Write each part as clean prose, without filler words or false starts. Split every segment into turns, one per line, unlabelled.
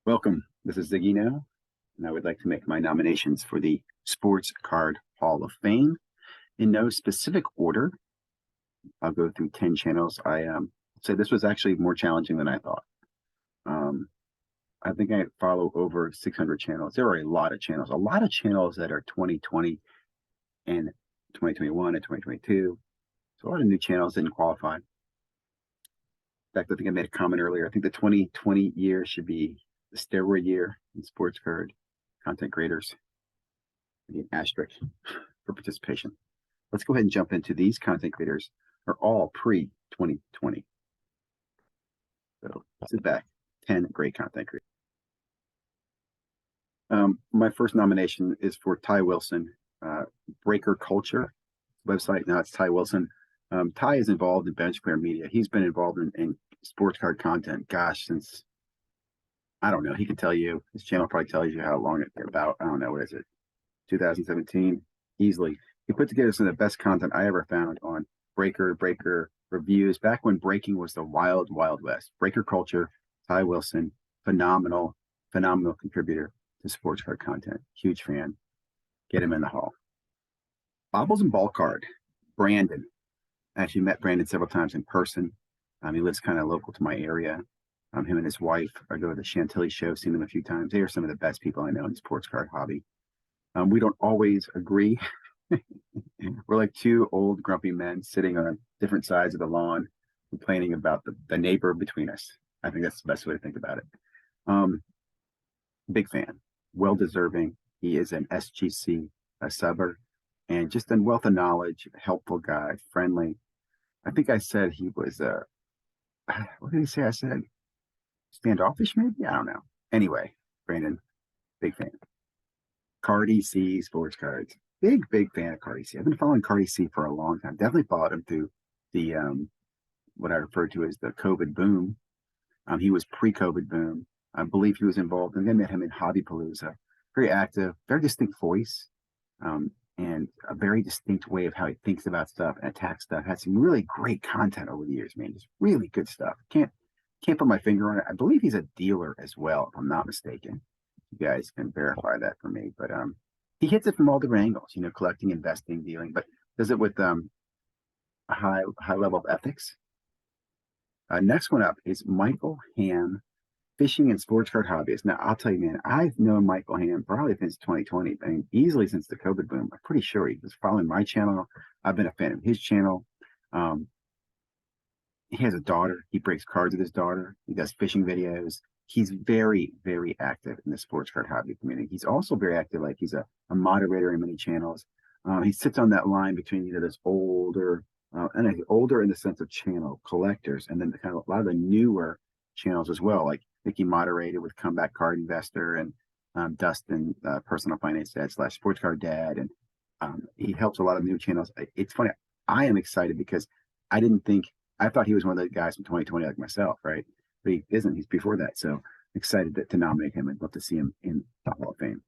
Welcome. This is ZiggyNo, and I would like to make my nominations for the Sports Card Hall of Fame in no specific order. I'll go through 10 channels. I say this was actually more challenging than I thought. I think I follow over 600 channels. There are a lot of channels that are 2020 and 2021 and 2022. So a lot of new channels didn't qualify. In fact, I think I made a comment earlier. I think the 2020 year should be the steroid year in sports card content creators. Maybe an asterisk for participation. Let's go ahead and jump into these content creators are all pre-2020. So sit back, 10 great content creators. My first nomination is for Ty Wilson, Breaker Culture website. Now it's Ty Wilson. Ty is involved in bench player media. He's been involved in sports card content, gosh, since, I don't know, he can tell you, his channel probably tells you how long it's about. I don't know, what is it, 2017, easily. He put together some of the best content I ever found on Breaker reviews, back when breaking was the wild, wild west. Breaker Culture, Ty Wilson, phenomenal contributor to sports card content. Huge fan. Get him in the hall. Bobbles and Ball Card, Brandon. I actually met Brandon several times in person. He lives kind of local to my area. Him and his wife, I go to the Chantilly show, seen them a few times. They are some of the best people I know in the sports card hobby. We don't always agree. We're like two old grumpy men sitting on different sides of the lawn, complaining about the neighbor between us. I think that's the best way to think about it. Big fan, well-deserving. He is an SGC subber, and just a wealth of knowledge, helpful guy, friendly. I think I said he was what did he say? I said standoffish, maybe? I don't know. Anyway, Brandon, big fan. CardiC Sports Cards. Big fan of CardiC. I've been following CardiC for a long time. Definitely followed him through the what I refer to as the COVID boom. He was pre-COVID boom. I believe he was involved, and then met him in Hobbypalooza. Very active, very distinct voice, and a very distinct way of how he thinks about stuff and attacks stuff. Had some really great content over the years, man. Just really good stuff. Can't put my finger on it. I believe he's a dealer as well, if I'm not mistaken. You guys can verify that for me. But he hits it from all different angles, collecting, investing, dealing, but does it with a high level of ethics. Next one up is Michael Hamm, fishing and sports card hobbyist. Now, I'll tell you, man, I've known Michael Hamm probably since 2020. I mean, easily since the COVID boom. I'm pretty sure he was following my channel. I've been a fan of his channel. He has a daughter. He breaks cards with his daughter. He does fishing videos. He's very in the sports card hobby community. He's also very active. Like, he's a moderator in many channels. He sits on that line between this older, and older in the sense of channel collectors, and then kind of a lot of the newer channels as well. Like Mickey moderated with Comeback Card Investor, and Dustin, Personal Finance Dad / Sports Card Dad, and he helps a lot of new channels. It's funny. I am excited because I thought he was one of the guys from 2020 like myself, right? But he isn't. He's before that. So excited to nominate him and love to see him in the Hall of Fame.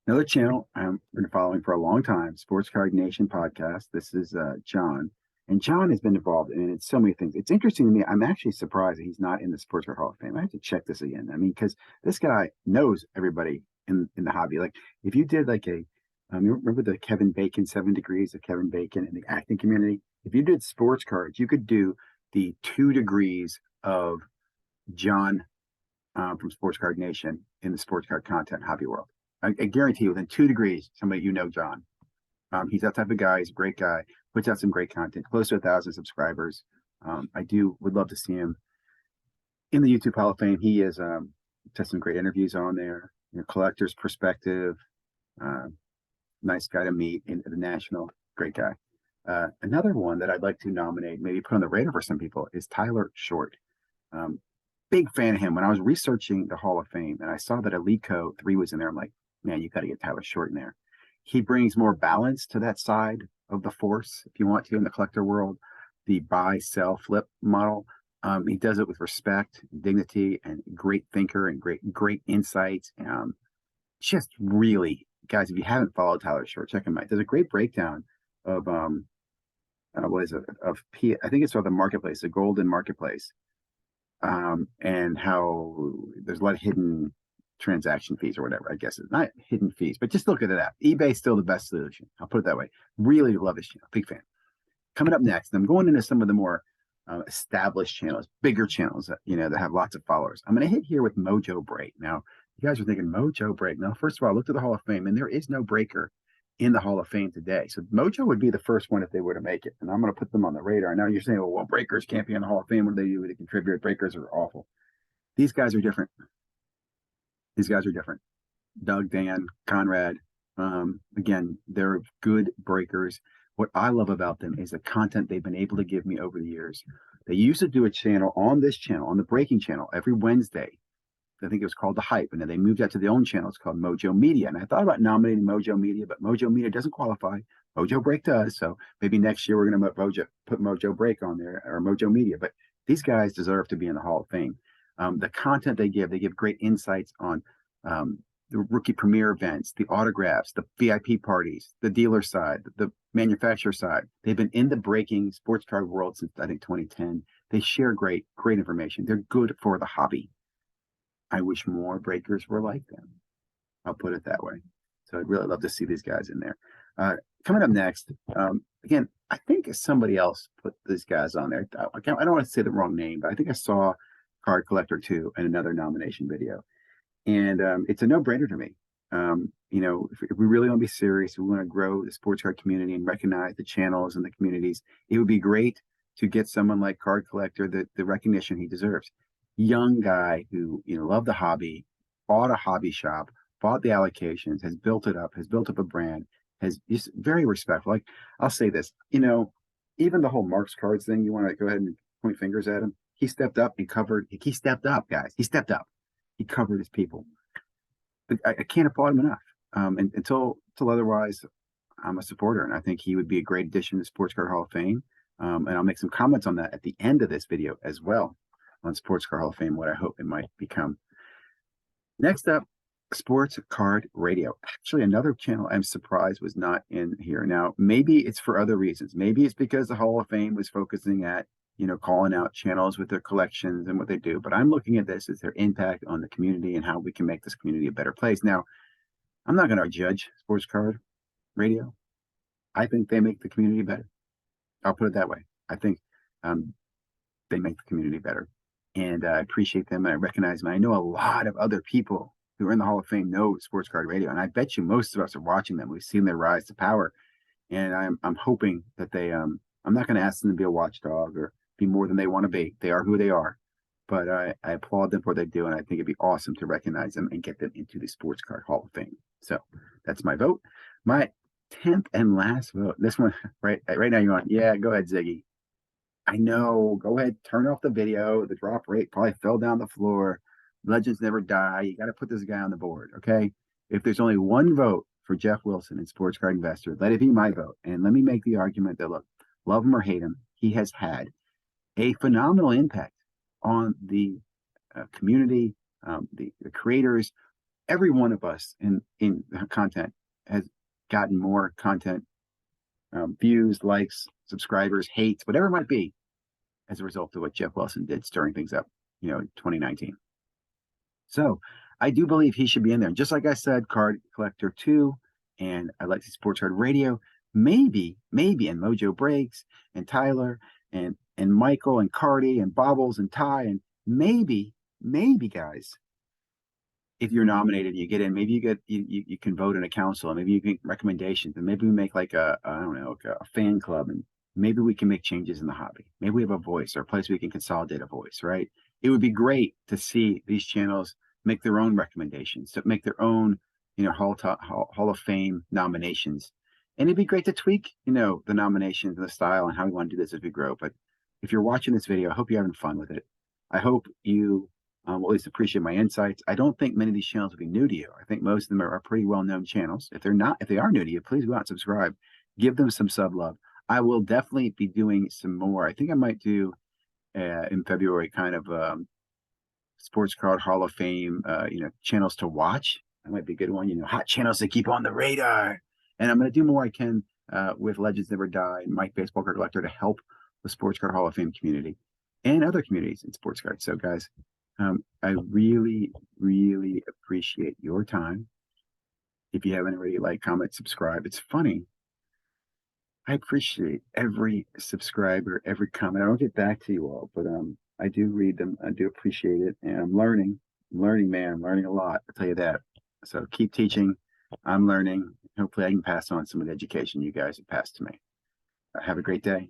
Another channel I've been following for a long time, Sports Card Nation podcast. This is John. And John has been involved in so many things. It's interesting to me. I'm actually surprised that he's not in the Sports Card Hall of Fame. I have to check this again. I mean, because this guy knows everybody in the hobby. Like, if you did like you remember the Kevin Bacon, 7 Degrees of Kevin Bacon in the acting community? If you did sports cards, you could do the 2 degrees of John from Sports Card Nation in the sports card content hobby world. I guarantee you, within 2 degrees, somebody John. He's that type of guy. He's a great guy. Puts out some great content. Close to 1,000 subscribers. Would love to see him in the YouTube Hall of Fame. He has some great interviews on there. Collector's perspective. Nice guy to meet in the national. Great guy. Another one that I'd like to nominate, maybe put on the radar for some people, is Tyler Short. Big fan of him. When I was researching the Hall of Fame and I saw that Alico 3 was in there, I'm like, man, you got to get Tyler Short in there. He brings more balance to that side of the force, if you want to, in the collector world. The buy, sell, flip model. He does it with respect, dignity, and great thinker and great insights. Just really, guys, if you haven't followed Tyler Short, check him out. There's a great breakdown of what is it? I think it's called the marketplace, the golden marketplace. and how there's a lot of hidden transaction fees or whatever. I guess it's not hidden fees, but just look at it up. eBay's still the best solution. I'll put it that way. Really love this channel. Big fan. Coming up next, I'm going into some of the more established channels, bigger channels that that have lots of followers. I'm going to hit here with Mojo Break. Now, you guys are thinking Mojo Break. Now, first of all, I looked at the Hall of Fame, and there is no breaker in the Hall of Fame today. So Mojo would be the first one if they were to make it, and I'm going to put them on the radar. Now you're saying, well, breakers can't be in the Hall of Fame. What do they do to contribute? Breakers are awful. These guys are different. These guys are different. Doug, Dan, Conrad. Again, they're good breakers. What I love about them is the content they've been able to give me over the years. They used to do a channel on this channel, on the breaking channel, every Wednesday. I think it was called The Hype. And then they moved that to their own channel. It's called Mojo Media. And I thought about nominating Mojo Media, but Mojo Media doesn't qualify. Mojo Break does. So maybe next year we're going to put Mojo Break on there, or Mojo Media. But these guys deserve to be in the Hall of Fame. The content they give great insights on the rookie premiere events, the autographs, the VIP parties, the dealer side, the manufacturer side. They've been in the breaking sports card world since, I think, 2010. They share great information. They're good for the hobby. I wish more breakers were like them. I'll put it that way. So I'd really love to see these guys in there. Coming up next, again, I think somebody else put these guys on there. I don't want to say the wrong name, but I think I saw Card Collector 2 in another nomination video. And it's a no-brainer to me. If we really want to be serious, we want to grow the sports card community and recognize the channels and the communities, it would be great to get someone like Card Collector the recognition he deserves. Young guy who loved the hobby, bought a hobby shop, bought the allocations, has built up a brand, has just very respectful. Like, I'll say this, even the whole Mark's Cards thing, you want to go ahead and point fingers at him. He stepped up and covered. He stepped up, guys. He stepped up. He covered his people. But I can't applaud him enough. And until otherwise, I'm a supporter, and I think he would be a great addition to the Sports Card Hall of Fame. And I'll make some comments on that at the end of this video as well, on Sports Card Hall of Fame, what I hope it might become. Next up, Sports Card Radio. Actually, another channel I'm surprised was not in here. Now, maybe it's for other reasons. Maybe it's because the Hall of Fame was focusing at calling out channels with their collections and what they do. But I'm looking at this as their impact on the community and how we can make this community a better place. Now, I'm not going to judge Sports Card Radio. I think they make the community better. I'll put it that way. I think they make the community better. And I appreciate them. And I recognize them. I know a lot of other people who are in the Hall of Fame know Sports Card Radio. And I bet you most of us are watching them. We've seen their rise to power. And I'm hoping that they, I'm not going to ask them to be a watchdog or be more than they want to be. They are who they are. But I applaud them for what they do, and I think it'd be awesome to recognize them and get them into the Sports Card Hall of Fame. So that's my vote. My 10th and last vote. This one, right now you're on, yeah, go ahead, Ziggy. I know, go ahead, turn off the video. The drop rate probably fell down the floor. Legends never die. You got to put this guy on the board, okay? If there's only one vote for Jeff Wilson in Sports Card Investor, let it be my vote. And let me make the argument that, look, love him or hate him, he has had a phenomenal impact on the community, the creators. Every one of us in content has gotten more content, views, likes, subscribers, hates, whatever it might be, as a result of what Jeff Wilson did, stirring things up, in 2019. So I do believe he should be in there. And just like I said, Card Collector 2, and I like the Sports Card Radio, maybe, and Mojo Breaks, and Tyler, and Michael, and Cardi, and Bobbles, and Ty, and maybe, guys, if you're nominated, you get in, maybe you can vote in a council, and maybe you get recommendations, and maybe we make like I don't know, like a fan club, and maybe we can make changes in the hobby. Maybe we have a voice or a place we can consolidate a voice, right? It would be great to see these channels make their own recommendations, to make their own, Hall of Fame nominations. And it'd be great to tweak, the nominations and the style and how we want to do this as we grow. But if you're watching this video, I hope you're having fun with it. I hope you will at least appreciate my insights. I don't think many of these channels will be new to you. I think most of them are pretty well-known channels. If they are new to you, please go out and subscribe. Give them some sub love. I will definitely be doing some more. I think I might do in February kind of Sports Card Hall of Fame, channels to watch. That might be a good one. Hot channels to keep on the radar. And I'm going to do more I can with Legends Never Die and Mike Baseball Card Collector to help the Sports Card Hall of Fame community. and other communities in sports cards. So guys, I really, really appreciate your time. If you haven't already, like, comment, subscribe. It's funny. I appreciate every subscriber, every comment. I don't get back to you all, but I do read them. I do appreciate it, and I'm learning. I'm learning, man. I'm learning a lot. I'll tell you that. So keep teaching. I'm learning. Hopefully, I can pass on some of the education you guys have passed to me. Have a great day.